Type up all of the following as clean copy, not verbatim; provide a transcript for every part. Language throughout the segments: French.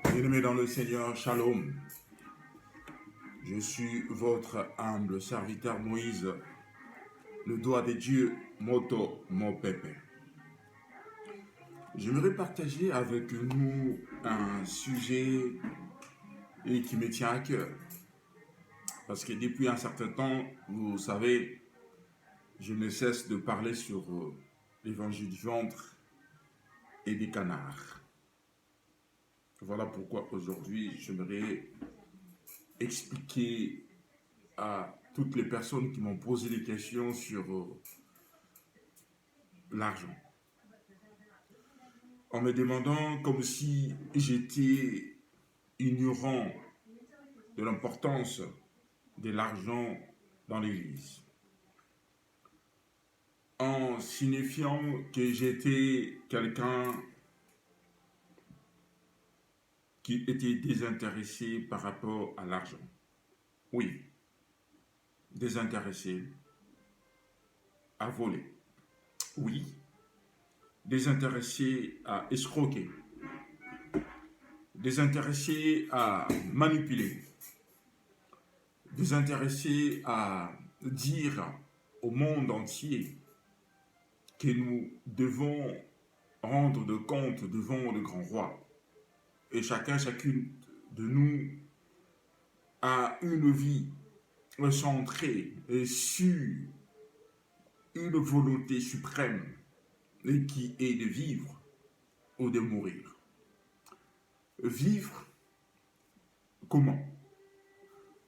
Bien-aimés dans le Seigneur, Shalom. Je suis votre humble serviteur Moïse, le doigt de Dieu, Moto Mopepe. J'aimerais partager avec nous un sujet qui me tient à cœur. Parce que depuis un certain temps, vous savez, je ne cesse de parler sur l'évangile du ventre et des canards. Voilà pourquoi aujourd'hui, j'aimerais expliquer à toutes les personnes qui m'ont posé des questions sur l'argent. En me demandant comme si j'étais ignorant de l'importance de l'argent dans l'Église. En signifiant que j'étais quelqu'un qui était désintéressé par rapport à l'argent. Oui, désintéressé à voler. Oui, désintéressé à escroquer. Désintéressé à manipuler. Désintéressé à dire au monde entier que nous devons rendre de compte devant le grand roi. Et chacune de nous a une vie centrée sur une volonté suprême qui est de vivre ou de mourir. Vivre comment?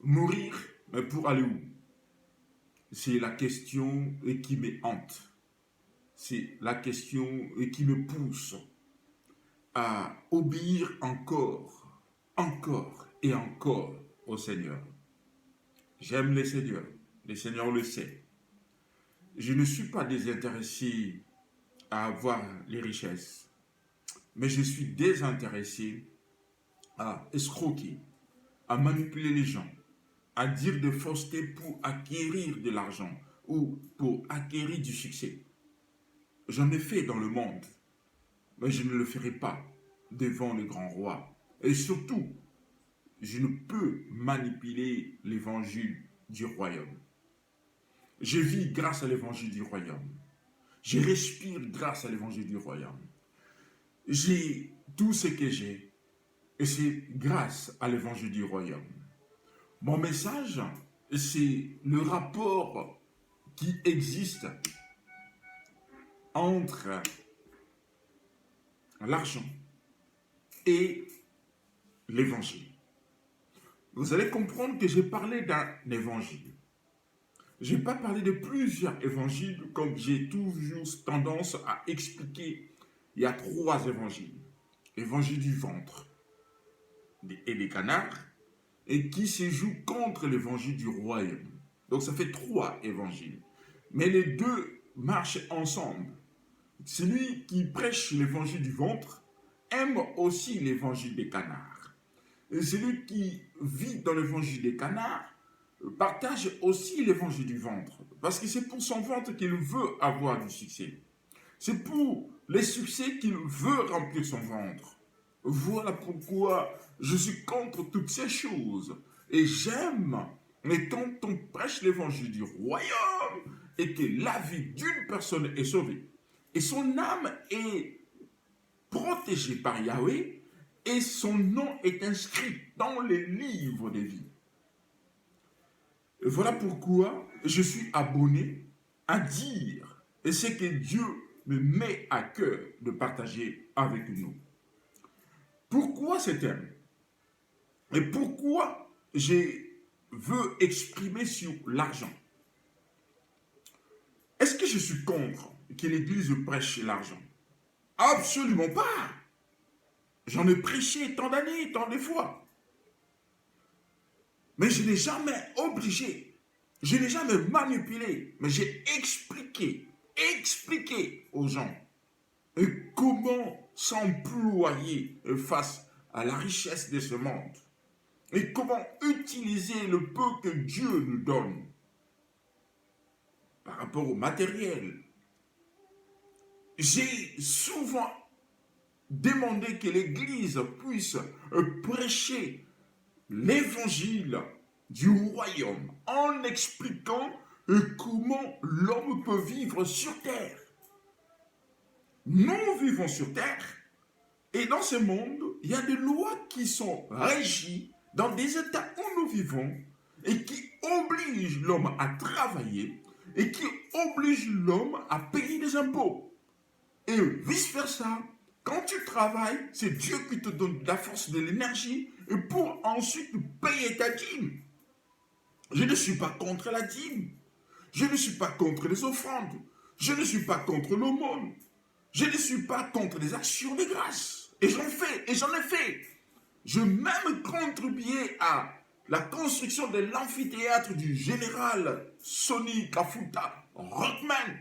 Mourir, mais pour aller où? C'est la question qui me hante. C'est la question qui me pousse à obéir encore et encore au Seigneur. J'aime le Seigneur le sait. Je ne suis pas désintéressé à avoir les richesses, mais je suis désintéressé à escroquer, à manipuler les gens, à dire de fausseté pour acquérir de l'argent ou pour acquérir du succès. J'en ai fait dans le monde, mais je ne le ferai pas devant le grand roi. Et surtout, je ne peux manipuler l'évangile du royaume. Je vis grâce à l'évangile du royaume. Je respire grâce à l'évangile du royaume. J'ai tout ce que j'ai, et c'est grâce à l'évangile du royaume. Mon message, c'est le rapport qui existe entre l'argent et l'évangile. Vous allez comprendre que j'ai parlé d'un évangile. Je n'ai pas parlé de plusieurs évangiles comme j'ai toujours tendance à expliquer. Il y a 3 évangiles. L'évangile du ventre et des canards et qui se joue contre l'évangile du royaume. Donc ça fait 3 évangiles. Mais les deux marchent ensemble. Celui qui prêche l'évangile du ventre aime aussi l'évangile des canards. Et celui qui vit dans l'évangile des canards partage aussi l'évangile du ventre. Parce que c'est pour son ventre qu'il veut avoir du succès. C'est pour les succès qu'il veut remplir son ventre. Voilà pourquoi je suis contre toutes ces choses. Et j'aime, mais quand on prêche l'évangile du royaume et que la vie d'une personne est sauvée, et son âme est protégée par Yahweh, et son nom est inscrit dans les livres de vie. Et voilà pourquoi je suis abonné à dire ce que Dieu me met à cœur de partager avec nous. Pourquoi ce thème? Et pourquoi je veux exprimer sur l'argent? Est-ce que je suis contre que l'Église prêche l'argent? Absolument pas. J'en ai prêché tant d'années, tant de fois. Mais je n'ai jamais obligé, je n'ai jamais manipulé, mais j'ai expliqué aux gens comment s'employer face à la richesse de ce monde et comment utiliser le peu que Dieu nous donne par rapport au matériel. J'ai souvent demander que l'Église puisse prêcher l'évangile du royaume en expliquant comment l'homme peut vivre sur terre. Nous vivons sur terre et dans ce monde, il y a des lois qui sont régies dans des états où nous vivons et qui obligent l'homme à travailler et qui obligent l'homme à payer des impôts. Et vice-versa, quand tu travailles, c'est Dieu qui te donne de la force, de l'énergie et pour ensuite payer ta dîme. Je ne suis pas contre la dîme. Je ne suis pas contre les offrandes. Je ne suis pas contre l'aumône. Je ne suis pas contre les actions de grâce. Et j'en fais, et j'en ai fait. Je même contribué à la construction de l'amphithéâtre du général Sonny Kafuta Rockman.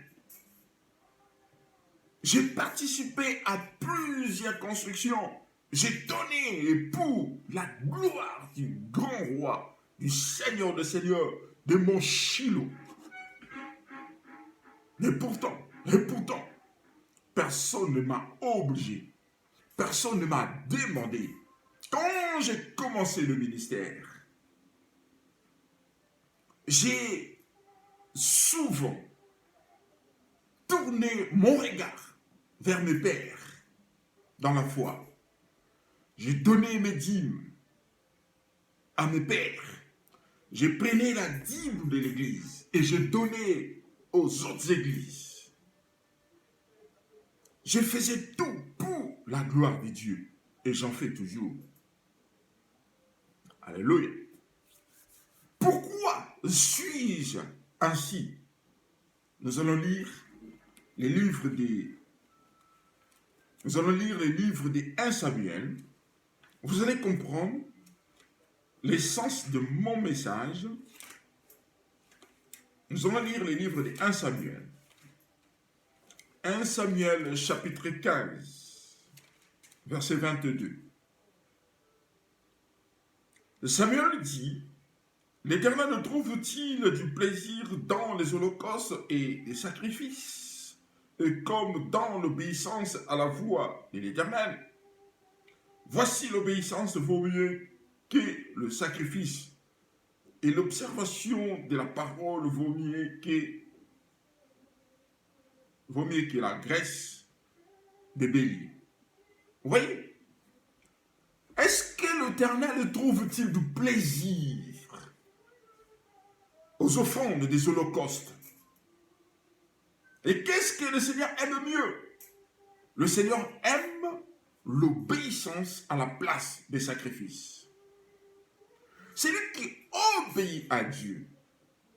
J'ai participé à plusieurs constructions. J'ai donné pour la gloire du grand roi, du Seigneur des Seigneurs, de mon Shiloh. Et pourtant, personne ne m'a obligé, personne ne m'a demandé. Quand j'ai commencé le ministère, j'ai souvent tourné mon regard vers mes pères dans la foi. J'ai donné mes dîmes à mes pères. J'ai pris la dîme de l'église et j'ai donné aux autres églises. Je faisais tout pour la gloire de Dieu et j'en fais toujours. Alléluia. Pourquoi suis-je ainsi? Nous allons lire les livres des 1 Samuel. Vous allez comprendre l'essence de mon message. Nous allons lire les livres des 1 Samuel. 1 Samuel chapitre 15, verset 22. Samuel dit, l'Éternel trouve-t-il du plaisir dans les holocaustes et les sacrifices, et comme dans l'obéissance à la voix de l'Éternel? Voici l'obéissance vaut mieux que le sacrifice, et l'observation de la parole vaut mieux que la graisse des béliers. Vous voyez? Est-ce que l'Éternel trouve-t-il du plaisir aux offrandes des holocaustes? Et qu'est-ce que le Seigneur aime mieux? Le Seigneur aime l'obéissance à la place des sacrifices. Celui qui obéit à Dieu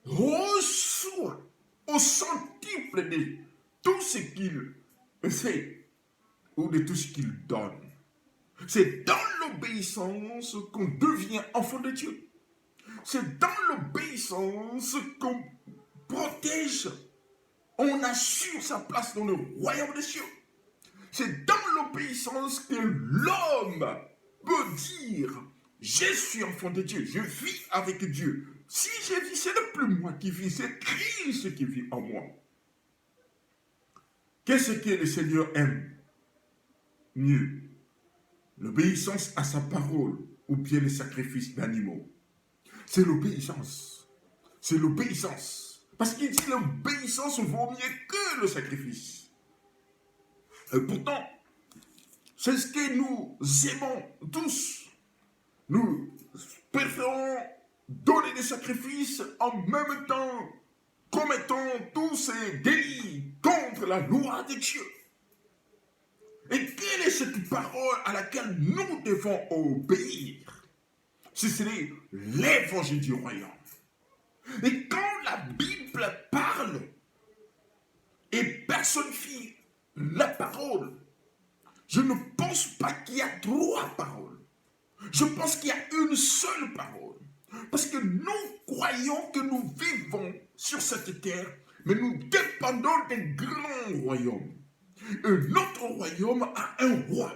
reçoit au centuple de tout ce qu'il fait ou de tout ce qu'il donne. C'est dans l'obéissance qu'on devient enfant de Dieu. C'est dans l'obéissance qu'on protège, on assure sa place dans le royaume des cieux. C'est dans l'obéissance que l'homme peut dire, je suis enfant de Dieu, je vis avec Dieu. Si je vis, ce n'est plus moi qui vis, c'est Christ qui vit en moi. Qu'est-ce que le Seigneur aime mieux? L'obéissance à sa parole ou bien les sacrifices d'animaux? C'est l'obéissance. C'est l'obéissance. Parce qu'il dit l'obéissance vaut mieux que le sacrifice. Et pourtant, c'est ce que nous aimons tous. Nous préférons donner des sacrifices en même temps commettons tous ces délits contre la loi de Dieu. Et quelle est cette parole à laquelle nous devons obéir? Ce serait l'évangile du royaume. Et quand la Bible parle et personnifie la parole, je ne pense pas qu'il y a trois paroles. Je pense qu'il y a une seule parole. Parce que nous croyons que nous vivons sur cette terre, mais nous dépendons des grands royaumes. Et notre royaume a un roi,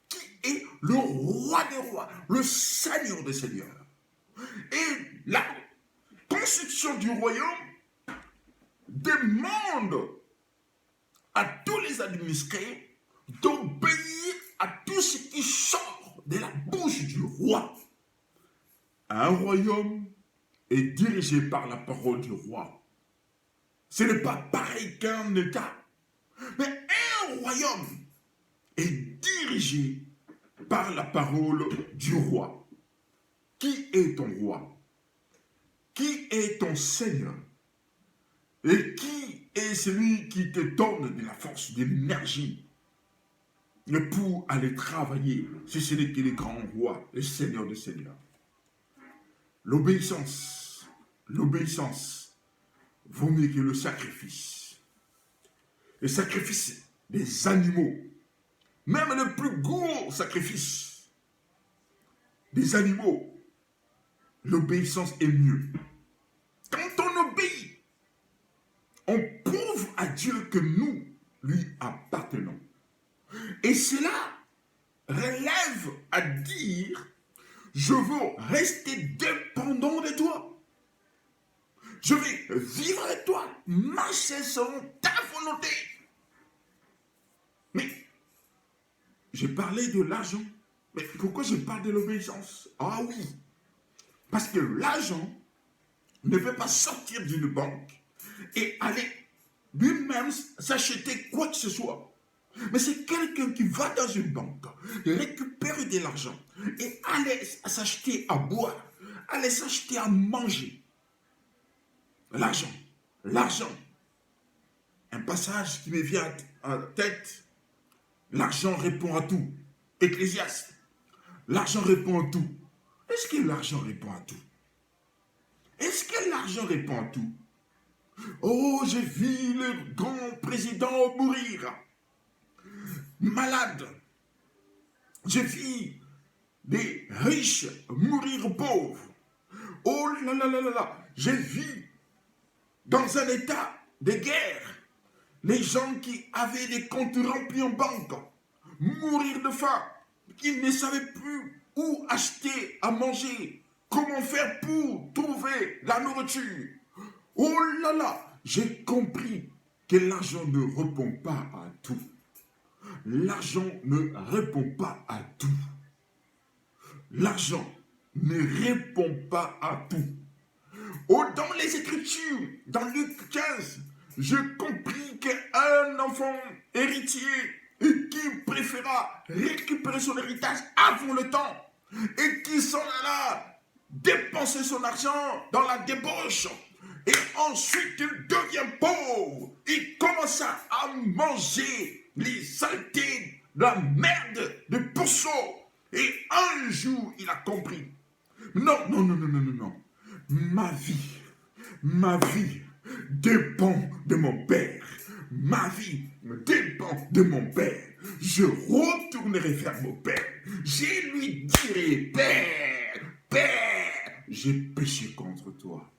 qui est le roi des rois, le Seigneur des seigneurs. Et la construction du royaume demande à tous les administrés d'obéir à tout ce qui sort de la bouche du roi. Un royaume est dirigé par la parole du roi. Ce n'est pas pareil qu'un État, mais un royaume est dirigé par la parole du roi. Qui est ton roi? Qui est ton Seigneur? Et qui est celui qui te donne de la force, de l'énergie pour aller travailler, si ce n'est que le grand roi, le Seigneur des Seigneurs? L'obéissance vaut mieux que le sacrifice. Le sacrifice des animaux, même le plus gros sacrifice des animaux, l'obéissance est mieux. Quand on obéit, on prouve à Dieu que nous lui appartenons. Et cela relève à dire, je veux rester dépendant de toi. Je vais vivre avec toi, marcher selon ta volonté. Mais j'ai parlé de l'argent. Mais pourquoi je parle de l'obéissance? Ah oui, parce que l'argent ne peut pas sortir d'une banque et aller lui-même s'acheter quoi que ce soit. Mais c'est quelqu'un qui va dans une banque, récupérer de l'argent et aller s'acheter à boire, aller s'acheter à manger. L'argent. Un passage qui me vient en tête. L'argent répond à tout. Ecclésiaste. L'argent répond à tout. Est-ce que l'argent répond à tout? Est-ce que l'argent répond à tout? Oh, j'ai vu le grand président mourir. Malade. J'ai vu des riches mourir pauvres. Oh là là là là là. J'ai vu dans un état de guerre les gens qui avaient des comptes remplis en banque mourir de faim, qui ne savaient plus où acheter à manger, comment faire pour trouver la nourriture. Oh là là, j'ai compris que l'argent ne répond pas à tout. L'argent ne répond pas à tout. L'argent ne répond pas à tout. Oh, dans les Écritures, dans Luc 15, j'ai compris qu'un enfant héritier qui préféra récupérer son héritage avant le temps et qui s'en alla dépenser son argent dans la débauche et ensuite il devient pauvre. Il commença à manger les saletés, la merde, des pourceaux. Et un jour, il a compris. Non. Ma vie dépend de mon Père. Ma vie dépend de mon Père. Je retournerai vers mon Père. Je lui dirai, Père, j'ai péché contre toi.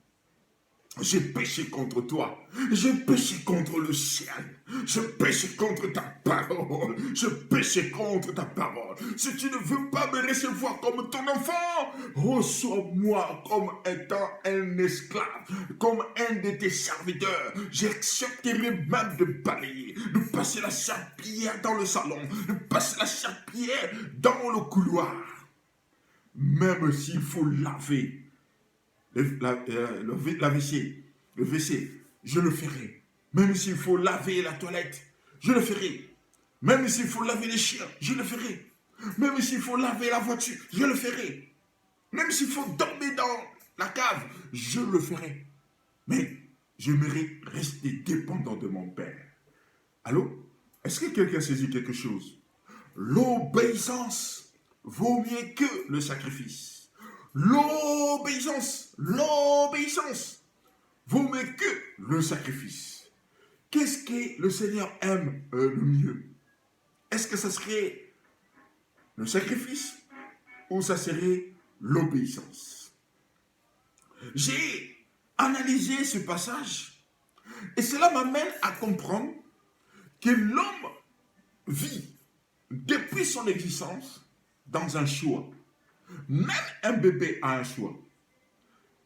J'ai péché contre toi. J'ai péché contre le ciel. J'ai péché contre ta parole. J'ai péché contre ta parole. Si tu ne veux pas me recevoir comme ton enfant, reçois-moi comme étant un esclave, comme un de tes serviteurs. J'accepterai même de balayer, de passer la serpillière dans le salon, de passer la serpillière dans le couloir. Même s'il faut laver le WC, je le ferai. Même s'il faut laver la toilette, je le ferai. Même s'il faut laver les chiens, je le ferai. Même s'il faut laver la voiture, je le ferai. Même s'il faut dormir dans la cave, je le ferai. Mais j'aimerais rester dépendant de mon Père. Allô? Est-ce que quelqu'un saisit quelque chose? L'obéissance vaut mieux que le sacrifice. L'obéissance vaut mieux que le sacrifice. Qu'est-ce que le Seigneur aime le mieux? Est-ce que ça serait le sacrifice ou ça serait l'obéissance? J'ai analysé ce passage et cela m'amène à comprendre que l'homme vit depuis son existence dans un choix. Même un bébé a un choix.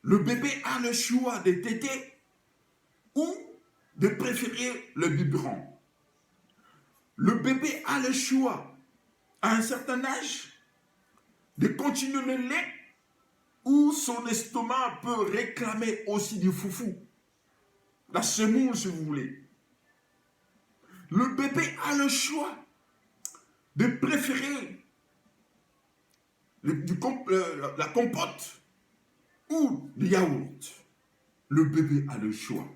Le bébé a le choix de téter ou de préférer le biberon. Le bébé a le choix, à un certain âge, de continuer le lait ou son estomac peut réclamer aussi du foufou, la semoule si vous voulez. Le bébé a le choix de préférer la compote ou le yaourt. Le bébé a le choix.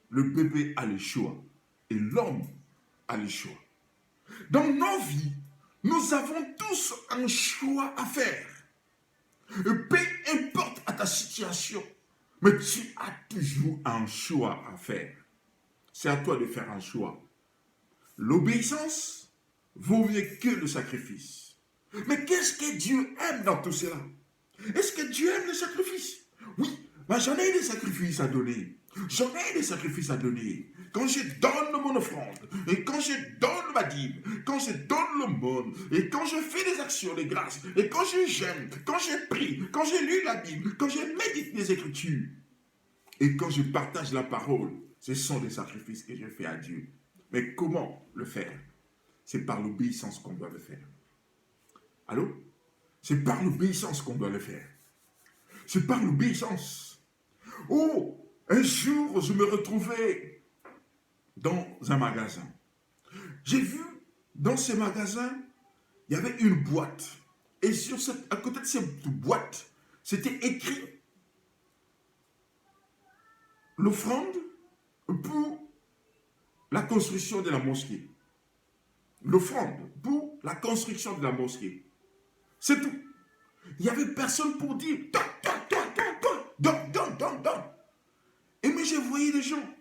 Le bébé a le choix. Et l'homme a le choix. Dans nos vies, nous avons tous un choix à faire. Peu importe à ta situation, mais tu as toujours un choix à faire. C'est à toi de faire un choix. L'obéissance vaut mieux que le sacrifice. Mais qu'est-ce que Dieu aime dans tout cela? Est-ce que Dieu aime le sacrifice? Oui, mais j'en ai des sacrifices à donner. J'en ai des sacrifices à donner. Quand je donne mon offrande, et quand je donne ma dîme, quand je donne l'aumône, et quand je fais des actions de grâce, et quand je jeûne, quand je prie, quand je lis la Bible, quand je médite les Écritures, et quand je partage la parole, ce sont des sacrifices que je fais à Dieu. Mais comment le faire? C'est par l'obéissance qu'on doit le faire. Allô? C'est par l'obéissance qu'on doit le faire. C'est par l'obéissance. Oh, un jour, je me retrouvais dans un magasin. J'ai vu, dans ce magasin, il y avait une boîte. Et à côté de cette boîte, c'était écrit l'offrande pour la construction de la mosquée. L'offrande pour la construction de la mosquée. C'est tout. Il n'y avait personne pour dire donne. Et mais je voyais les gens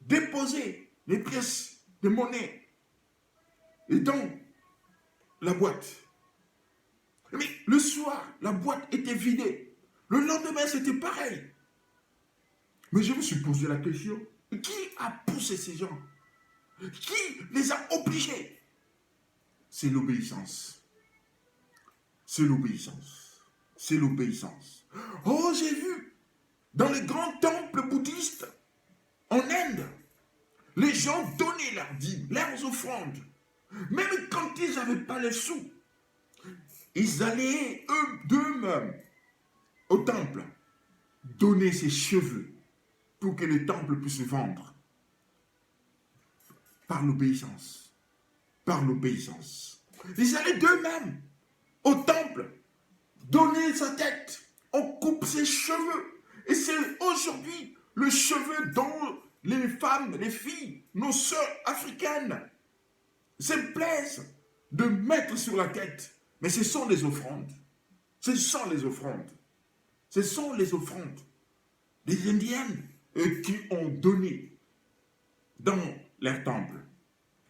déposer les pièces de monnaie et dans la boîte. Mais le soir, la boîte était vidée. Le lendemain, c'était pareil. Mais je me suis posé la question, qui a poussé ces gens? Qui les a obligés? C'est l'obéissance. C'est l'obéissance. C'est l'obéissance. Oh, j'ai vu dans les grands temples bouddhistes en Inde, les gens donnaient leurs dîmes, leurs offrandes. Même quand ils n'avaient pas les sous, ils allaient d'eux-mêmes au temple donner ses cheveux pour que le temple puisse vendre. Par l'obéissance. Par l'obéissance. Ils allaient d'eux-mêmes au temple donner sa tête. On coupe ses cheveux. Et c'est aujourd'hui le cheveu dont les femmes, les filles, nos sœurs africaines se plaisent de mettre sur la tête. Mais ce sont les offrandes. Ce sont les offrandes. Ce sont les offrandes des Indiennes qui ont donné dans leur temple.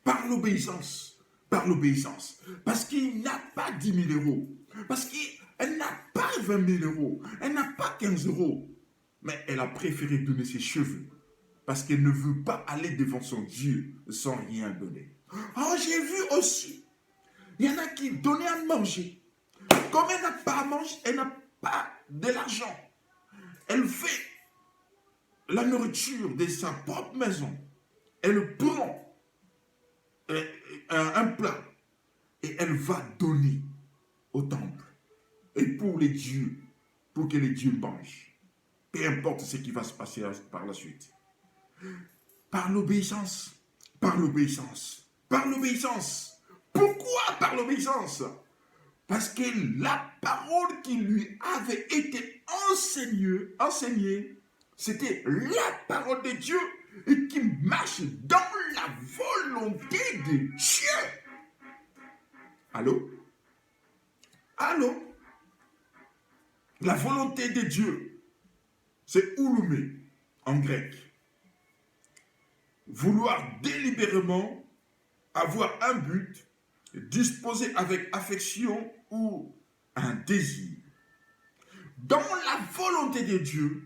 Par l'obéissance. Par l'obéissance. Parce qu'il n'a pas 10 000 euros. Parce qu'elle n'a pas 20 000 euros. Elle n'a pas 15 euros. Mais elle a préféré donner ses cheveux. Parce qu'elle ne veut pas aller devant son Dieu sans rien donner. Oh, j'ai vu aussi. Il y en a qui donnaient à manger. Comme elle n'a pas à manger, elle n'a pas de l'argent. Elle fait la nourriture de sa propre maison. Elle prend un plat et elle va donner au temple. Et pour les dieux, pour que les dieux mangent. Peu importe ce qui va se passer par la suite. Par l'obéissance. Par l'obéissance. Par l'obéissance. Pourquoi par l'obéissance? Parce que la parole qui lui avait été enseignée, c'était la parole de Dieu et qui marche dans la volonté de Dieu. Allô? Allô? La volonté de Dieu, c'est ouloumé en grec. Vouloir délibérément avoir un but, disposer avec affection ou un désir. Dans la volonté de Dieu,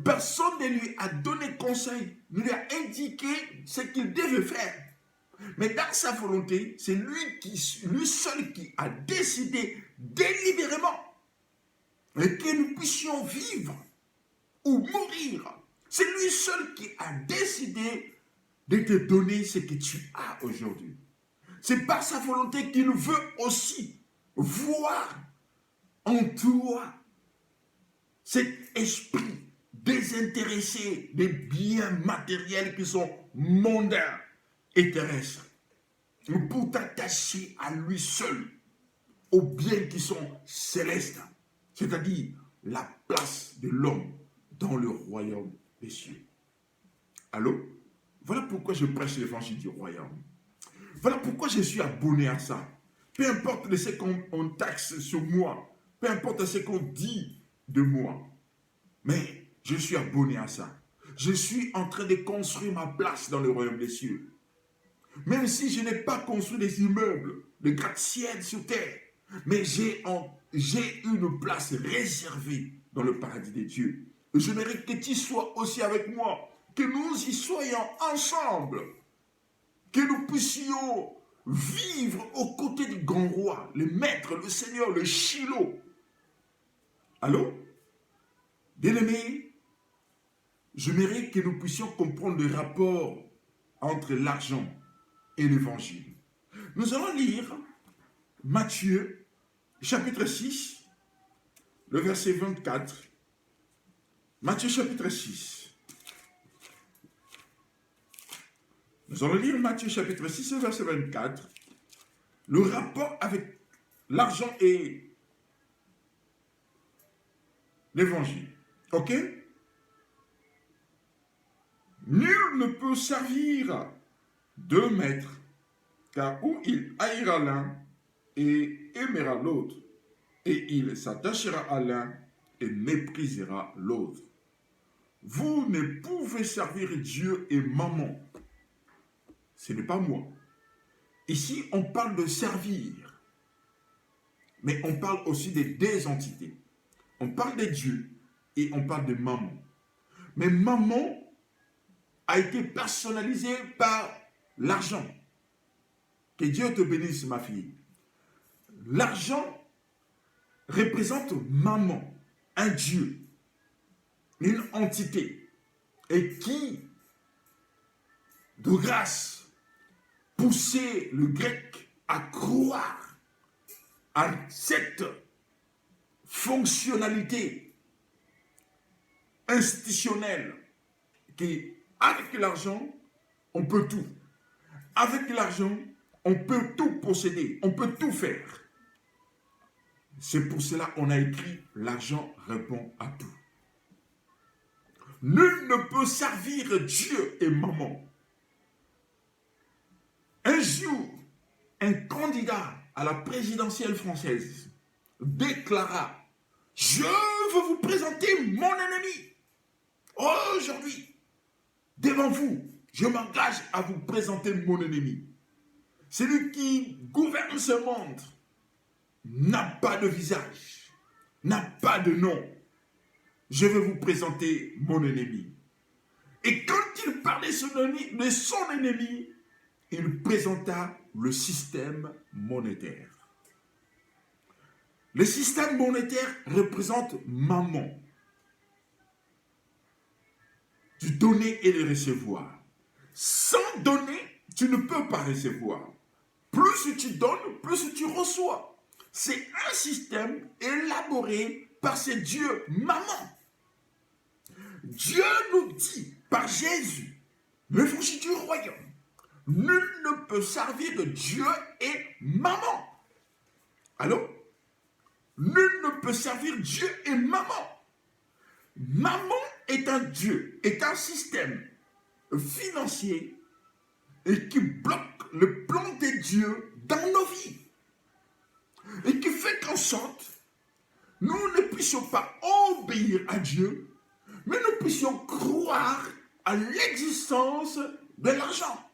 personne ne lui a donné conseil, ne lui a indiqué ce qu'il devait faire. Mais dans sa volonté, c'est lui seul qui a décidé délibérément que nous puissions vivre ou mourir. C'est lui seul qui a décidé de te donner ce que tu as aujourd'hui. C'est par sa volonté qu'il veut aussi voir en toi cet esprit désintéressé des biens matériels qui sont mondains et terrestres, pour t'attacher à lui seul, aux biens qui sont célestes, c'est-à-dire la place de l'homme dans le royaume des cieux. Allô? Voilà pourquoi je prêche l'évangile du royaume. Voilà pourquoi je suis abonné à ça. Peu importe ce qu'on taxe sur moi, peu importe ce qu'on dit de moi, mais je suis abonné à ça. Je suis en train de construire ma place dans le royaume des cieux. Même si je n'ai pas construit des immeubles, des gratte-ciel sur terre, mais j'ai une place réservée dans le paradis de Dieu. Et je mérite que tu sois aussi avec moi, que nous y soyons ensemble, que nous puissions vivre aux côtés du grand roi, le maître, le Seigneur, le Shiloh. Allô? Bien-aimés, je mérite que nous puissions comprendre le rapport entre l'argent et l'évangile. Nous allons lire Matthieu, chapitre 6, le verset 24. Matthieu, chapitre 6. Nous allons lire Matthieu, chapitre 6, le verset 24. Le rapport avec l'argent et l'évangile. Ok? Nul ne peut servir deux maîtres, car ou il haïra l'un et aimera l'autre, et il s'attachera à l'un et méprisera l'autre. Vous ne pouvez servir Dieu et maman. Ce n'est pas moi. Ici, on parle de servir, mais on parle aussi des deux entités. On parle de Dieu et on parle de maman. Mais maman a été personnalisée par l'argent. Que Dieu te bénisse, ma fille. L'argent représente maman, un Dieu, une entité, et qui, de grâce, poussait le grec à croire à cette fonctionnalité institutionnelle qui, avec l'argent, on peut tout. Avec l'argent, on peut tout posséder, on peut tout faire. C'est pour cela qu'on a écrit « L'argent répond à tout ». Nul ne peut servir Dieu et maman. Un jour, un candidat à la présidentielle française déclara « Je veux vous présenter mon ennemi. Aujourd'hui, devant vous, je m'engage à vous présenter mon ennemi. Celui qui gouverne ce monde n'a pas de visage, n'a pas de nom. Je vais vous présenter mon ennemi. » Et quand il parlait de son ennemi, il présenta le système monétaire. Le système monétaire représente maman. Du donner et le recevoir. Sans donner, tu ne peux pas recevoir. Plus tu donnes, plus tu reçois. C'est un système élaboré par ce Dieu maman. Dieu nous dit par Jésus, l'évangile du royaume, nul ne peut servir de Dieu et maman. Allô? Nul ne peut servir Dieu et maman. Maman est un Dieu, est un système financier et qui bloque le plan de Dieu dans nos vies. Et qui fait qu'en sorte, nous ne puissions pas obéir à Dieu, mais nous puissions croire à l'existence de l'argent.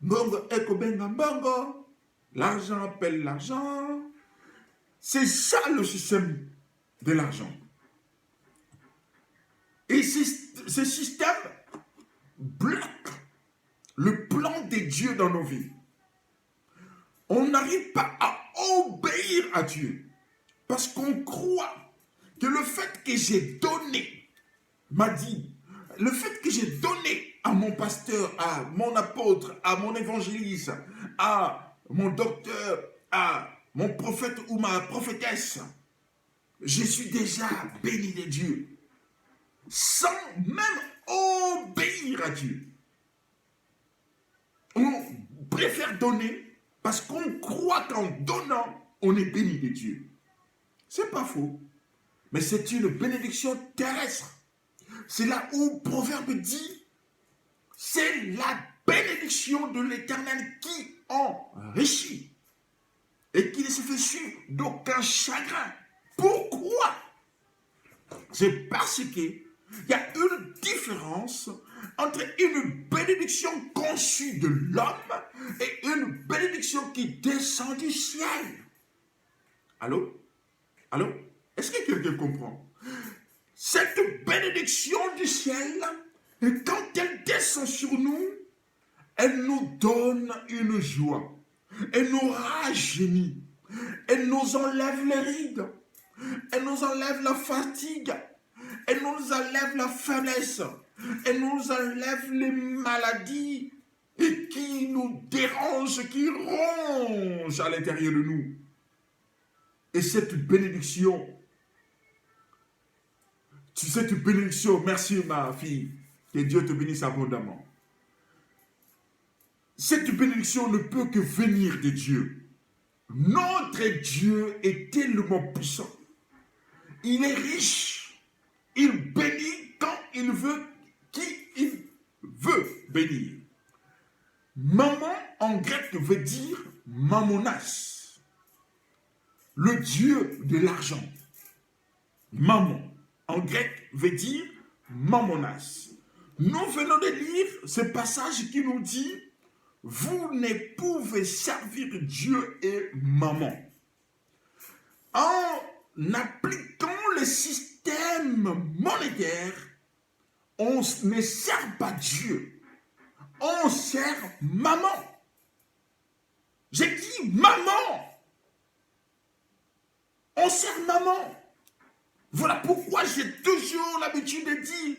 Bongo eko benga bongo, l'argent appelle l'argent. C'est ça le système de l'argent. Et ce système bloque le plan de Dieu dans nos vies. On n'arrive pas à obéir à Dieu parce qu'on croit que le fait que j'ai donné, m'a dit, le fait que j'ai donné à mon pasteur, à mon apôtre, à mon évangéliste, à mon docteur, à mon prophète ou ma prophétesse. Je suis déjà béni de Dieu, sans même obéir à Dieu. On préfère donner parce qu'on croit qu'en donnant, on est béni de Dieu. C'est pas faux, mais c'est une bénédiction terrestre. C'est là où Proverbe dit, c'est la bénédiction de l'Éternel qui enrichit et qui ne se fait suivre d'aucun chagrin. Pourquoi? C'est parce qu'il y a une différence entre une bénédiction conçue de l'homme et une bénédiction qui descend du ciel. Allô? Allô? Est-ce que quelqu'un comprend? Cette bénédiction du ciel, quand elle descend sur nous, elle nous donne une joie. Elle nous rajeunit. Elle nous enlève les rides. Elle nous enlève la fatigue. Elle nous enlève la faiblesse. Elle nous enlève les maladies et qui nous dérangent, qui rongent à l'intérieur de nous. Et cette bénédiction, merci ma fille, que Dieu te bénisse abondamment. Cette bénédiction ne peut que venir de Dieu. Notre Dieu est tellement puissant. Il est riche. Il bénit quand il veut, qui il veut bénir. Maman en grec veut dire mamonas, le Dieu de l'argent. Maman en grec veut dire mamonas. Nous venons de lire ce passage qui nous dit vous ne pouvez servir Dieu et maman. En appliquant le système monétaire, on ne sert pas Dieu. On sert maman. J'ai dit maman. On sert maman. Voilà pourquoi j'ai toujours l'habitude de dire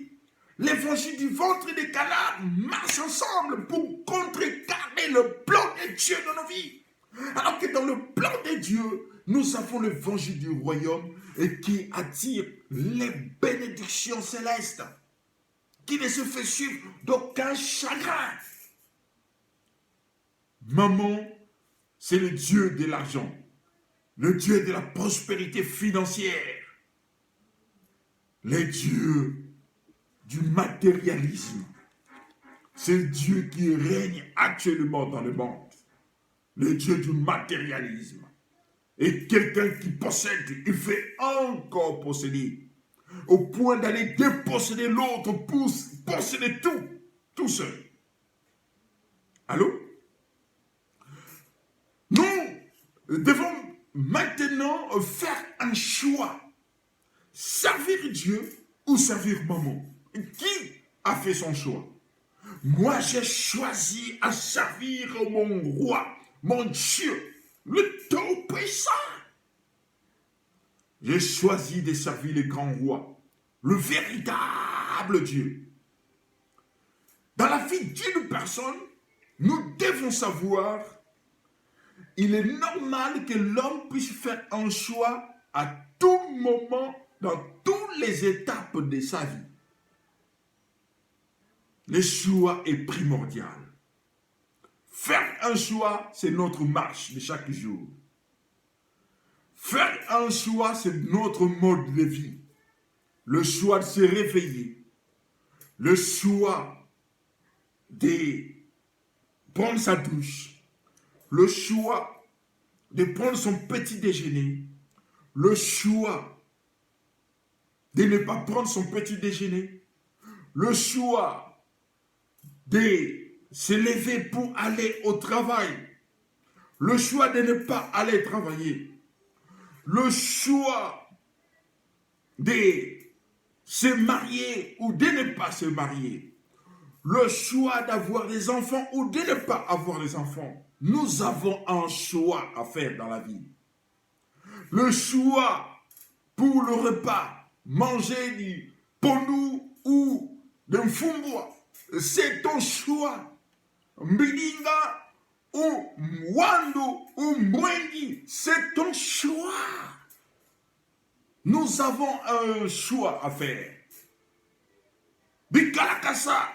l'évangile du ventre et des canards marche ensemble pour contrecarrer le plan de Dieu dans nos vies. Alors que dans le plan de Dieu, nous avons l'évangile du royaume et qui attire les bénédictions célestes, qui ne se fait suivre d'aucun chagrin. Maman, c'est le Dieu de l'argent, le Dieu de la prospérité financière, le Dieu du matérialisme. C'est Dieu qui règne actuellement dans le monde. Le Dieu du matérialisme. Et quelqu'un qui possède, il fait encore posséder. Au point d'aller déposséder l'autre pour posséder tout seul. Allô? Nous devons maintenant faire un choix. Servir Dieu ou servir maman? Qui a fait son choix? Moi, j'ai choisi à servir mon roi, mon Dieu, le Tout-Puissant. J'ai choisi de servir le grand roi, le véritable Dieu. Dans la vie d'une personne, nous devons savoir, il est normal que l'homme puisse faire un choix à tout moment, dans toutes les étapes de sa vie. Le choix est primordial. Faire un choix, c'est notre marche de chaque jour. Faire un choix, c'est notre mode de vie. Le choix de se réveiller. Le choix de prendre sa douche. Le choix de prendre son petit déjeuner. Le choix de ne pas prendre son petit déjeuner. Le choix de se lever pour aller au travail, le choix de ne pas aller travailler, le choix de se marier ou de ne pas se marier, le choix d'avoir des enfants ou de ne pas avoir des enfants. Nous avons un choix à faire dans la vie. Le choix pour le repas, manger du pondou ou d'un fumbois. c'est ton choix. Mbilinga ou Mwandu ou Mbwengi, c'est ton choix. Nous avons un choix à faire. Bikalakasa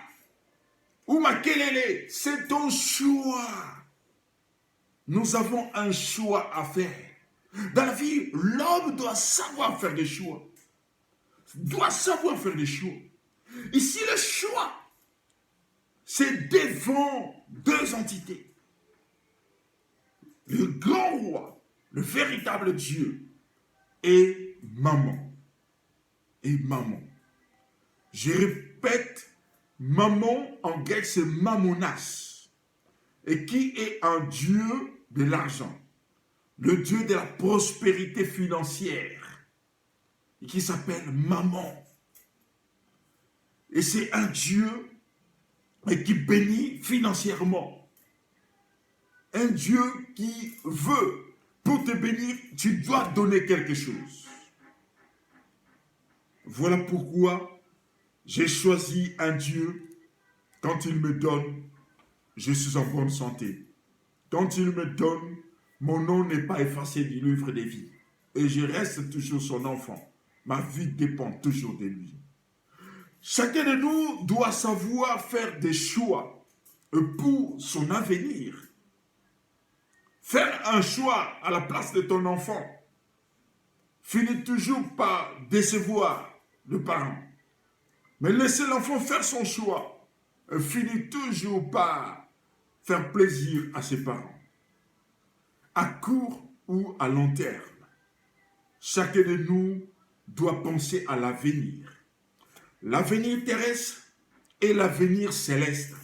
ou Makelele, c'est ton choix. Nous avons un choix à faire. Dans la vie, l'homme doit savoir faire des choix. Doit savoir faire des choix. Ici, le choix, c'est devant deux entités. Le grand roi, le véritable Dieu, et maman. Et maman. Je répète, maman en grec c'est mamonas. Et qui est un Dieu de l'argent. Le Dieu de la prospérité financière. Et qui s'appelle maman. Et c'est un Dieu qui bénit financièrement. Un Dieu qui veut, pour te bénir, tu dois donner quelque chose. Voilà pourquoi j'ai choisi un Dieu, quand il me donne, je suis en bonne santé. Quand il me donne, mon nom n'est pas effacé du livre des vies. Et je reste toujours son enfant. Ma vie dépend toujours de lui. Chacun de nous doit savoir faire des choix pour son avenir. Faire un choix à la place de ton enfant finit toujours par décevoir le parent. Mais laisser l'enfant faire son choix finit toujours par faire plaisir à ses parents. À court ou à long terme, chacun de nous doit penser à l'avenir. L'avenir terrestre et l'avenir céleste.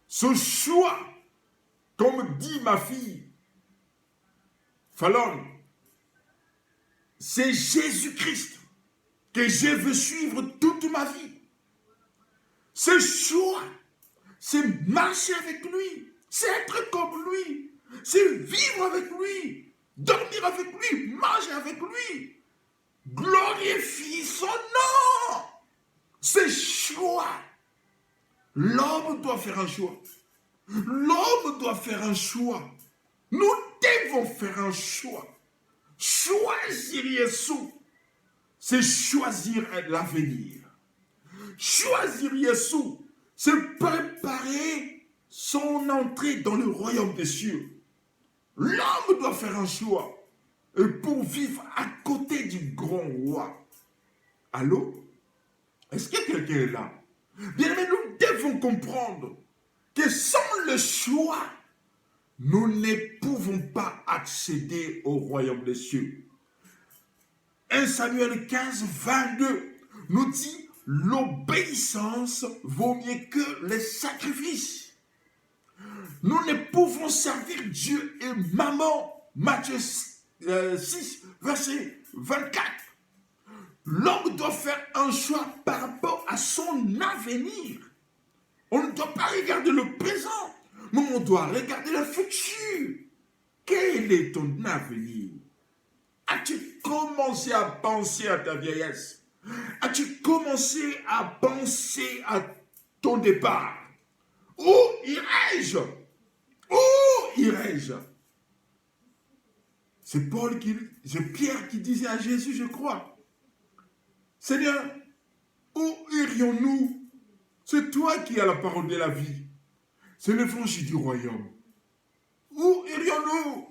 Ce choix, comme dit ma fille Fallon, c'est Jésus-Christ que je veux suivre toute ma vie. Ce choix, c'est marcher avec lui, c'est être comme lui, c'est vivre avec lui, dormir avec lui, manger avec lui, glorifier son nom. C'est choix. L'homme doit faire un choix. L'homme doit faire un choix. Nous devons faire un choix. Choisir Jésus, c'est choisir l'avenir. Choisir Jésus, c'est préparer son entrée dans le royaume des cieux. L'homme doit faire un choix pour vivre à côté du grand roi. Allô? Est-ce que quelqu'un est là? Bien, mais nous devons comprendre que sans le choix, nous ne pouvons pas accéder au royaume des cieux. 1 Samuel 15, 22 nous dit l'obéissance vaut mieux que les sacrifices. Nous ne pouvons servir Dieu et maman. Matthieu 6, verset 24. L'homme doit faire un choix par rapport à son avenir. On ne doit pas regarder le présent, mais on doit regarder le futur. Quel est ton avenir? As-tu commencé à penser à ta vieillesse? As-tu commencé à penser à ton départ? Où irai-je? Où irai-je? C'est Pierre qui disait à Jésus, je crois, Seigneur, où irions-nous? C'est toi qui as la parole de la vie. C'est l'évangile du royaume. Où irions-nous?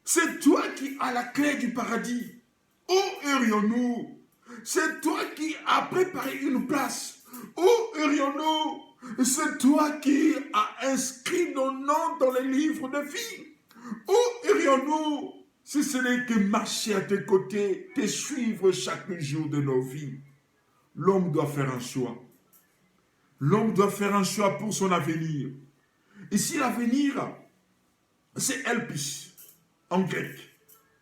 C'est toi qui as la clé du paradis. Où irions-nous? C'est toi qui as préparé une place. Où irions-nous? C'est toi qui as inscrit nos noms dans les livres de vie. Où irions-nous? Si ce n'est que marcher à tes côtés, te suivre chaque jour de nos vies. L'homme doit faire un choix. L'homme doit faire un choix pour son avenir. Ici, l'avenir, c'est elpis, en grec.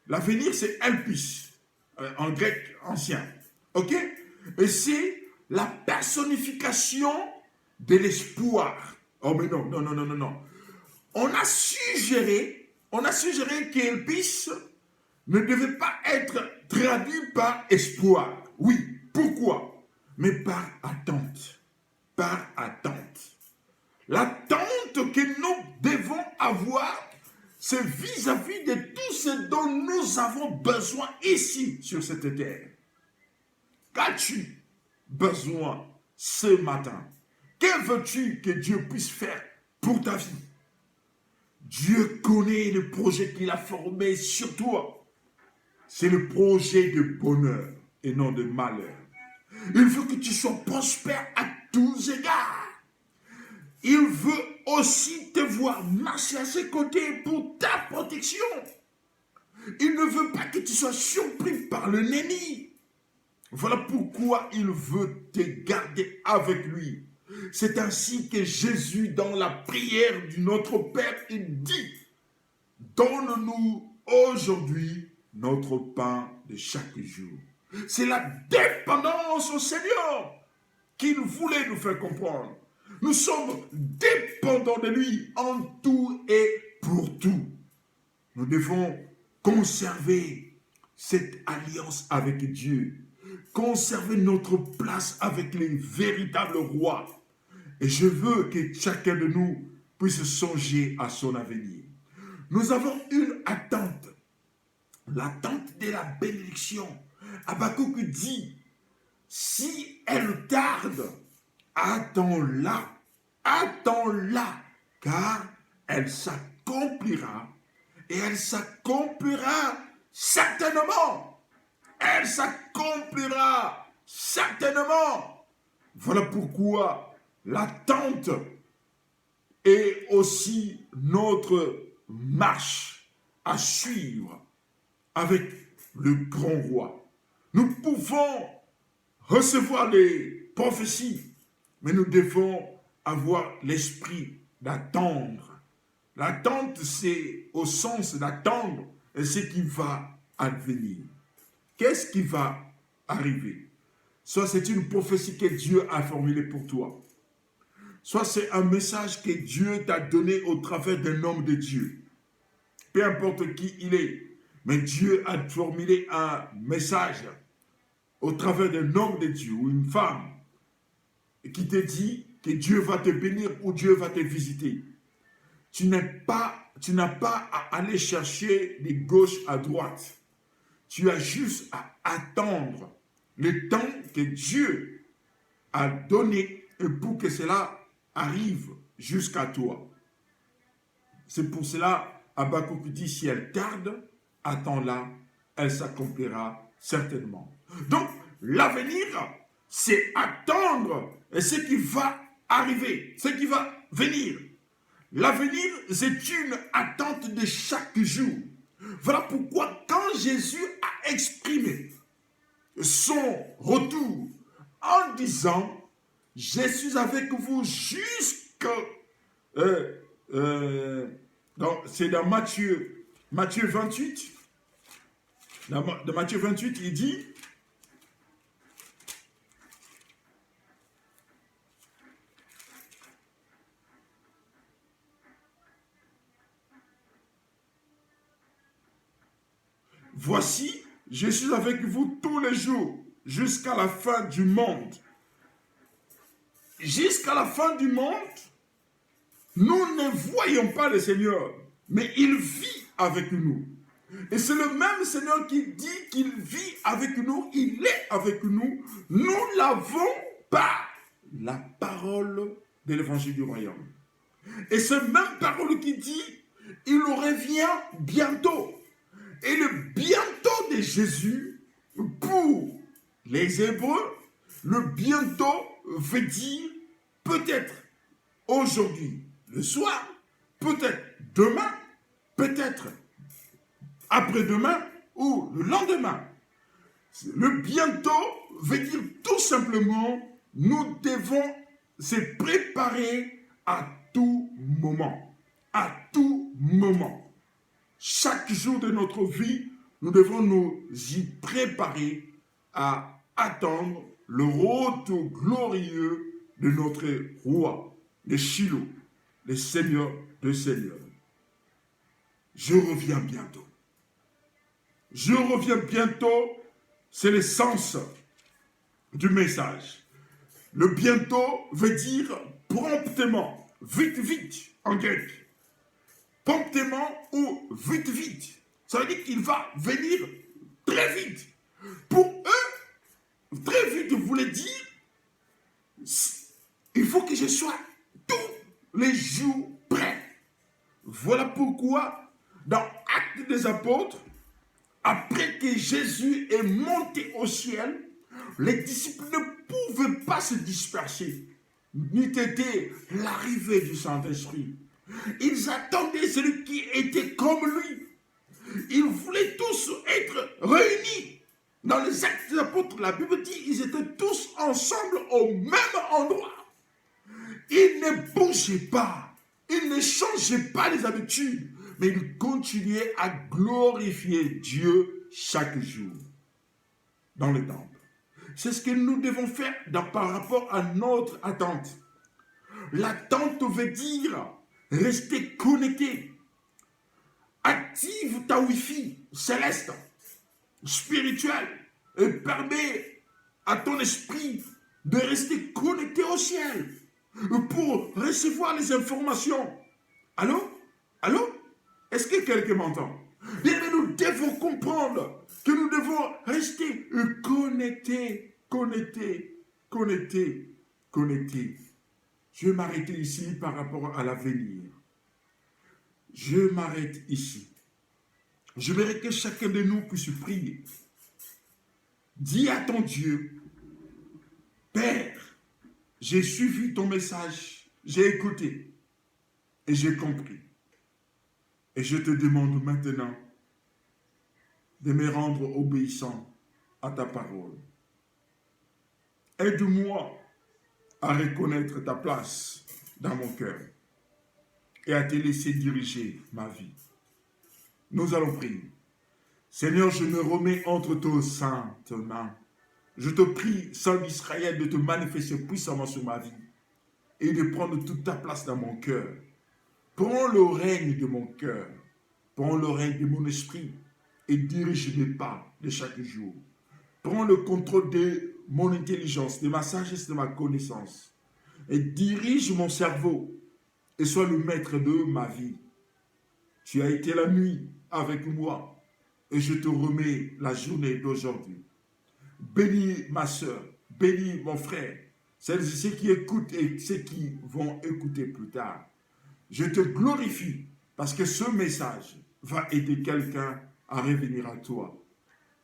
L'avenir, c'est elpis, en grec ancien. Ok? Et c'est la personnification de l'espoir. Oh, mais non, non, non, non, non, non. On a suggéré qu'elpis ne devait pas être traduit par espoir. Oui, pourquoi? mais par attente. Par attente. L'attente que nous devons avoir, c'est vis-à-vis de tout ce dont nous avons besoin ici, sur cette terre. Qu'as-tu besoin ce matin? Que veux-tu que Dieu puisse faire pour ta vie? Dieu connaît le projet qu'il a formé sur toi. C'est le projet de bonheur et non de malheur. Il veut que tu sois prospère à tous égards. Il veut aussi te voir marcher à ses côtés pour ta protection. Il ne veut pas que tu sois surpris par l'ennemi. Voilà pourquoi il veut te garder avec lui. C'est ainsi que Jésus, dans la prière du Notre Père, il dit: donne-nous aujourd'hui notre pain de chaque jour. C'est la dépendance au Seigneur qu'il voulait nous faire comprendre. Nous sommes dépendants de lui en tout et pour tout. Nous devons conserver cette alliance avec Dieu, conserver notre place avec les véritables rois. Et je veux que chacun de nous puisse songer à son avenir. Nous avons une attente, l'attente de la bénédiction. Habakkuk dit: si elle tarde, attends-la, attends-la, car elle s'accomplira, et elle s'accomplira certainement. Elle s'accomplira certainement. Voilà pourquoi l'attente est aussi notre marche à suivre avec le grand roi. Nous pouvons recevoir les prophéties, mais nous devons avoir l'esprit d'attendre. L'attente, c'est au sens d'attendre ce qui va advenir. Qu'est-ce qui va arriver? Soit c'est une prophétie que Dieu a formulée pour toi, soit c'est un message que Dieu t'a donné au travers d'un homme de Dieu. Peu importe qui il est, mais Dieu a formulé un message au travers d'un homme de Dieu ou une femme qui te dit que Dieu va te bénir ou Dieu va te visiter. Tu n'as pas à aller chercher de gauche à droite. Tu as juste à attendre le temps que Dieu a donné pour que cela arrive jusqu'à toi. C'est pour cela, Habakkuk dit: si elle tarde, attends-la, elle s'accomplira certainement. Donc, l'avenir, c'est attendre ce qui va arriver, ce qui va venir. L'avenir, c'est une attente de chaque jour. Voilà pourquoi quand Jésus a exprimé son retour en disant: je suis avec vous jusqu'à... c'est dans Matthieu 28. Dans Matthieu 28, il dit: voici, je suis avec vous tous les jours, jusqu'à la fin du monde. Jusqu'à la fin du monde, nous ne voyons pas le Seigneur, mais il vit avec nous. Et c'est le même Seigneur qui dit qu'il vit avec nous, il est avec nous. Nous l'avons par la parole de l'évangile du royaume. Et c'est même parole qui dit: il revient bientôt. Et le bientôt de Jésus, pour les Hébreux, le bientôt veut dire peut-être aujourd'hui, le soir, peut-être demain, peut-être après-demain ou le lendemain. Le bientôt veut dire tout simplement: nous devons se préparer à tout moment. À tout moment. Chaque jour de notre vie, nous devons nous y préparer à attendre le retour glorieux de notre roi, le Shiloh, le Seigneur de Seigneurs. Je reviens bientôt. Je reviens bientôt, c'est le sens du message. Le bientôt veut dire promptement, vite, vite, en grec. Promptement ou vite, vite. Ça veut dire qu'il va venir très vite. Pour eux, très vite voulait dire, il faut que je sois tous les jours prêt. Voilà pourquoi, dans Actes des Apôtres, après que Jésus est monté au ciel, les disciples ne pouvaient pas se disperser, n'eût été l'arrivée du Saint-Esprit. Ils attendaient celui qui était comme lui. Ils voulaient tous être réunis. Dans les Actes des Apôtres, la Bible dit qu'ils étaient tous ensemble au même endroit. Ils ne bougeaient pas. Ils ne changeaient pas les habitudes. Mais ils continuaient à glorifier Dieu chaque jour dans le temple. C'est ce que nous devons faire par rapport à notre attente. L'attente veut dire rester connecté. Active ta Wi-Fi céleste, spirituelle, et permet à ton esprit de rester connecté au ciel pour recevoir les informations. Allô? Allô? Est-ce que quelqu'un m'entend? Bien, mais nous devons comprendre que nous devons rester connectés, connectés, connectés, connectés. Je vais m'arrêter ici par rapport à l'avenir. Je m'arrête ici. Je verrai que chacun de nous puisse prier. Dis à ton Dieu, Père, j'ai suivi ton message, j'ai écouté et j'ai compris. Et je te demande maintenant de me rendre obéissant à ta parole. Aide-moi à reconnaître ta place dans mon cœur et à te laisser diriger ma vie. Nous allons prier. Seigneur, je me remets entre tes saintes mains. Je te prie, Saint d'Israël, de te manifester puissamment sur ma vie et de prendre toute ta place dans mon cœur. Prends le règne de mon cœur, prends le règne de mon esprit et dirige mes pas de chaque jour. Prends le contrôle de mon intelligence, de ma sagesse, de ma connaissance et dirige mon cerveau et sois le maître de ma vie. Tu as été la nuit avec moi et je te remets la journée d'aujourd'hui. Bénis ma soeur, bénis mon frère, celles et ceux qui écoutent et ceux qui vont écouter plus tard. Je te glorifie parce que ce message va aider quelqu'un à revenir à toi.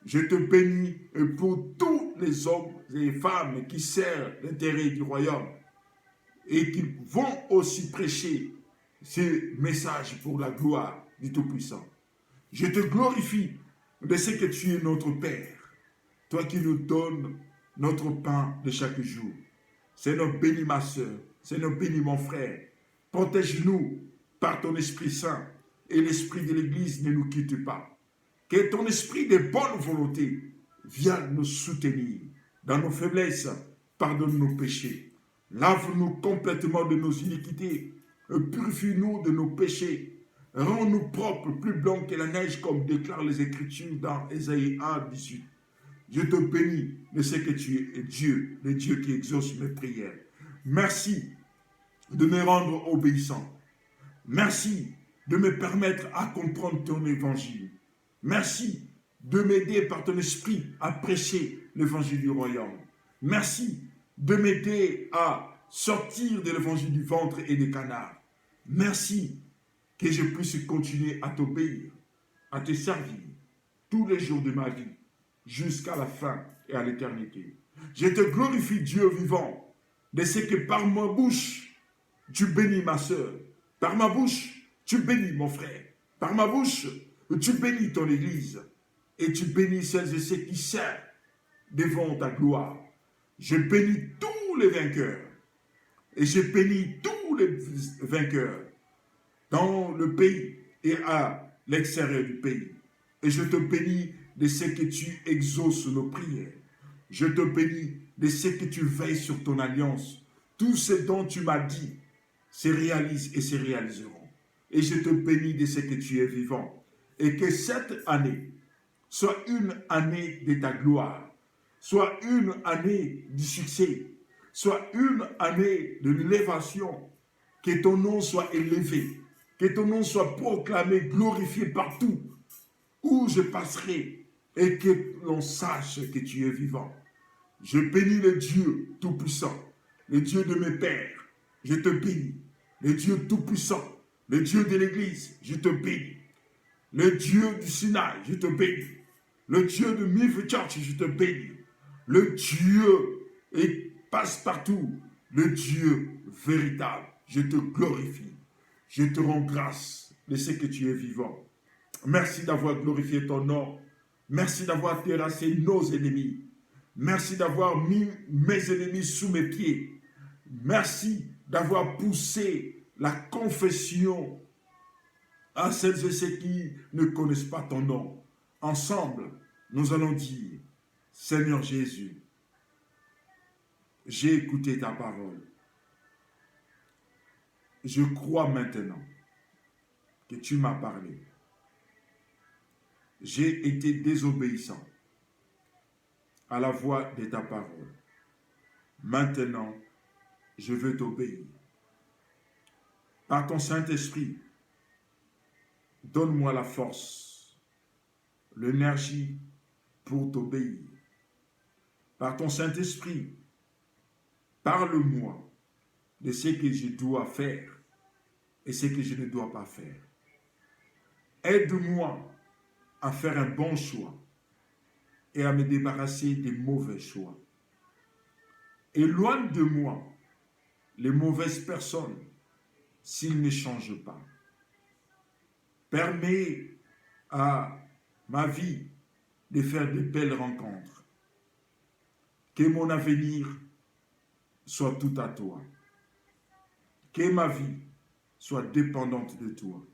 Je te bénis pour tous les hommes et les femmes qui servent l'intérêt du royaume et qui vont aussi prêcher ce message pour la gloire du Tout-Puissant. Je te glorifie de ce que tu es notre Père, toi qui nous donnes notre pain de chaque jour. Seigneur, bénis ma soeur, Seigneur, bénis mon frère. Protège-nous par ton Esprit Saint et l'Esprit de l'Église ne nous quitte pas. Que ton esprit de bonne volonté vienne nous soutenir dans nos faiblesses, pardonne nos péchés. Lave-nous complètement de nos iniquités, purifie-nous de nos péchés. Rends-nous propres, plus blancs que la neige, comme déclarent les Écritures dans Ésaïe 1, 18. Je te bénis de ce que tu es Dieu, le Dieu qui exauce mes prières. Merci de me rendre obéissant. Merci de me permettre à comprendre ton évangile. Merci de m'aider par ton esprit à prêcher l'évangile du royaume. Merci de m'aider à sortir de l'évangile du ventre et des canards. Merci que je puisse continuer à t'obéir, à te servir tous les jours de ma vie, jusqu'à la fin et à l'éternité. Je te glorifie, Dieu vivant, de ce que par ma bouche, tu bénis ma soeur. Par ma bouche, tu bénis mon frère. Par ma bouche, tu bénis ton Église. Et tu bénis celles et ceux qui servent devant ta gloire. Je bénis tous les vainqueurs. Et je bénis tous les vainqueurs dans le pays et à l'extérieur du pays. Et je te bénis de ce que tu exauces nos prières. Je te bénis de ce que tu veilles sur ton alliance. Tout ce dont tu m'as dit se réalise et se réaliseront. Et je te bénis de ce que tu es vivant. Et que cette année soit une année de ta gloire, soit une année du succès, soit une année de l'élévation. Que ton nom soit élevé, que ton nom soit proclamé, glorifié partout où je passerai et que l'on sache que tu es vivant. Je bénis le Dieu Tout-Puissant, le Dieu de mes pères, je te bénis. Le Dieu Tout-Puissant, le Dieu de l'Église, je te bénis. Le Dieu du Sinaï, je te bénis. Le Dieu de Mive Church, je te bénis. Le Dieu et passe partout, le Dieu véritable, je te glorifie. Je te rends grâce de ce que tu es vivant. Merci d'avoir glorifié ton nom. Merci d'avoir terrassé nos ennemis. Merci d'avoir mis mes ennemis sous mes pieds. Merci d'avoir poussé la confession à celles et ceux qui ne connaissent pas ton nom. Ensemble, nous allons dire, Seigneur Jésus, j'ai écouté ta parole. Je crois maintenant que tu m'as parlé. J'ai été désobéissant à la voix de ta parole. Maintenant, je veux t'obéir. Par ton Saint-Esprit, donne-moi la force, l'énergie pour t'obéir. Par ton Saint-Esprit, parle-moi de ce que je dois faire et ce que je ne dois pas faire. Aide-moi à faire un bon choix et à me débarrasser des mauvais choix. Éloigne de moi les mauvaises personnes s'ils ne changent pas. Permets à ma vie de faire de belles rencontres. Que mon avenir soit tout à toi. Que ma vie soit dépendante de toi.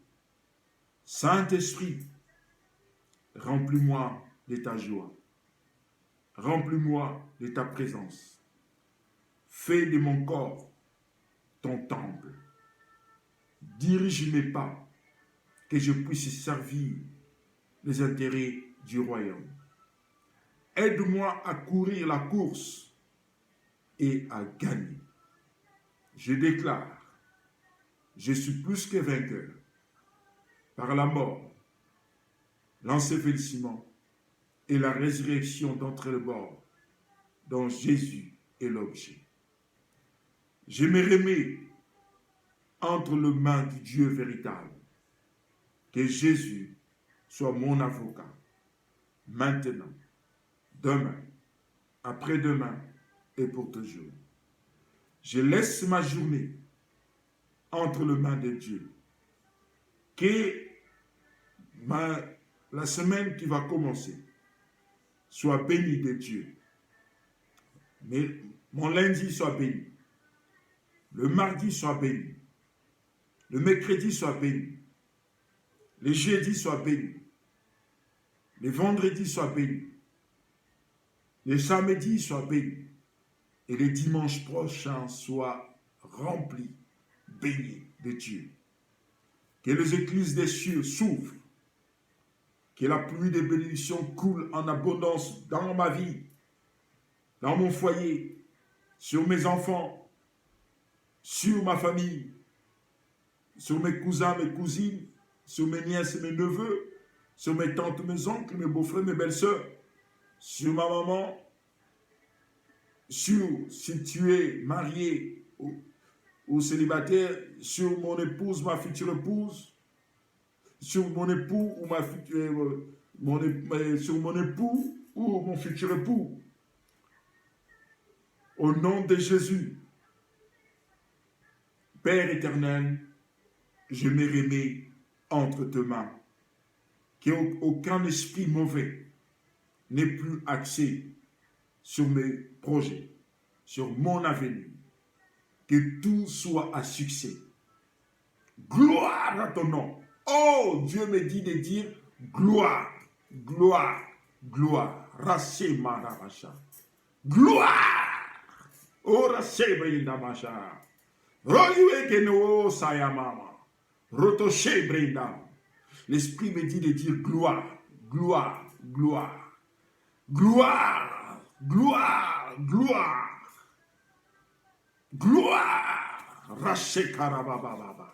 Saint-Esprit, remplis-moi de ta joie. Remplis-moi de ta présence. Fais de mon corps ton temple. Dirige mes pas, que je puisse servir les intérêts du royaume. Aide-moi à courir la course et à gagner. Je déclare, je suis plus que vainqueur par la mort, l'ensevelissement et la résurrection d'entre les morts dont Jésus est l'objet. Je me remets entre les mains du Dieu véritable. Que Jésus soit mon avocat, maintenant, demain, après-demain et pour toujours. Je laisse ma journée entre les mains de Dieu. Que la semaine qui va commencer soit bénie de Dieu. Mais mon lundi soit béni. Le mardi soit béni. Le mercredi soit béni. Le jeudi soit béni. Le vendredi soit béni. Le samedi soit béni. Et le dimanche prochain soit rempli, béni de Dieu. Que les écluses des cieux s'ouvrent. Que la pluie de bénédictions coule en abondance dans ma vie, dans mon foyer, sur mes enfants, sur ma famille, sur mes cousins, mes cousines, sur mes nièces et mes neveux, sur mes tantes, mes oncles, mes beaux-frères, mes belles-sœurs, sur ma maman, sur, si tu es marié ou célibataire, sur mon épouse, ma future épouse, sur mon époux ou ma future, sur mon époux ou mon futur époux. Au nom de Jésus, Père éternel, je me remets entre tes mains. Qu'aucun esprit mauvais n'ait plus accès sur mes projets, sur mon avenir. Que tout soit à succès. Gloire à ton nom. Oh, Dieu me dit de dire gloire, gloire, gloire. Rassé Marabasha. Gloire. Oh, Rassé Brindabasha. Reliwe Keno Sayamama. Rotoché Brinda. L'Esprit me dit de dire gloire, gloire, gloire. Gloire, gloire, gloire. Gloire. Rache karabababa.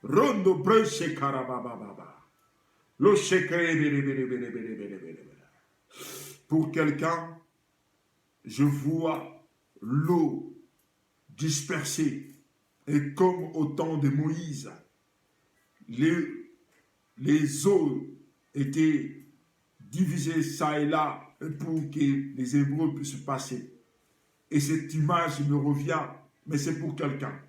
Rondo breche karabababa. Lo shekere bere bere bere bere bere bere. Pour quelqu'un, je vois l'eau dispersée. Et comme au temps de Moïse, les eaux étaient divisées ça et là pour que les Hébreux puissent passer. Et cette image me revient, mais c'est pour quelqu'un.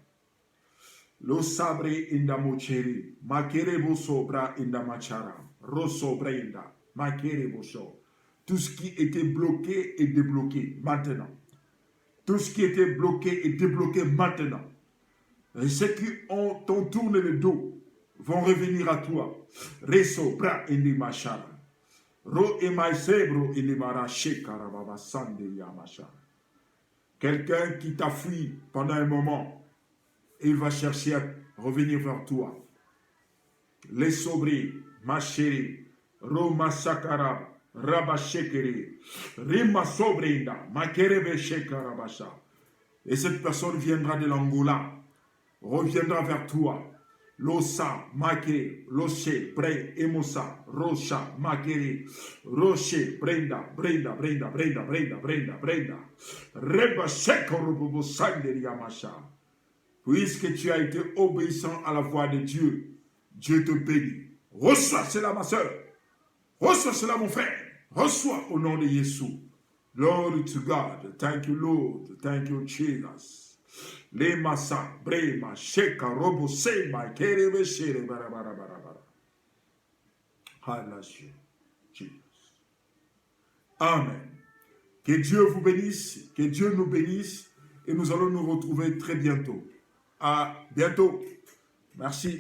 Lo sabre inda mocheri, makere bosobra inda machara, rosobre inda, makere boso. Tout ce qui était bloqué est débloqué maintenant. Tout ce qui était bloqué est débloqué maintenant. Et ceux qui t'ont tourné le dos vont revenir à toi. Reso bra indi machara. Ro emai sebro indi marache karababa sande yamachara. Quelqu'un qui t'a fui pendant un moment, il va chercher à revenir vers toi. Les sobri, ma chérie, ro masakara, rabashekere, rima sobrinda, makerebe shekarabasha. Et cette personne viendra de l'Angola, reviendra vers toi. Losa, makere, loche, bre, emosa, rocha, makere, roche, brenda, brenda, brenda, brenda, brenda, brenda, brenda, reba shekorobobo sanderi yamasha. Puisque tu as été obéissant à la voix de Dieu, Dieu te bénit. Reçois cela, ma soeur. Reçois cela, mon frère. Reçois au nom de Jésus. Glory to God. Thank you, Lord. Thank you, Jesus. Le massa, brema, sheka, robo, sema, kerebe, shere, bara, bara, bara, bara. Hallelujah. Jesus. Amen. Que Dieu vous bénisse, que Dieu nous bénisse et nous allons nous retrouver très bientôt. À bientôt. Merci.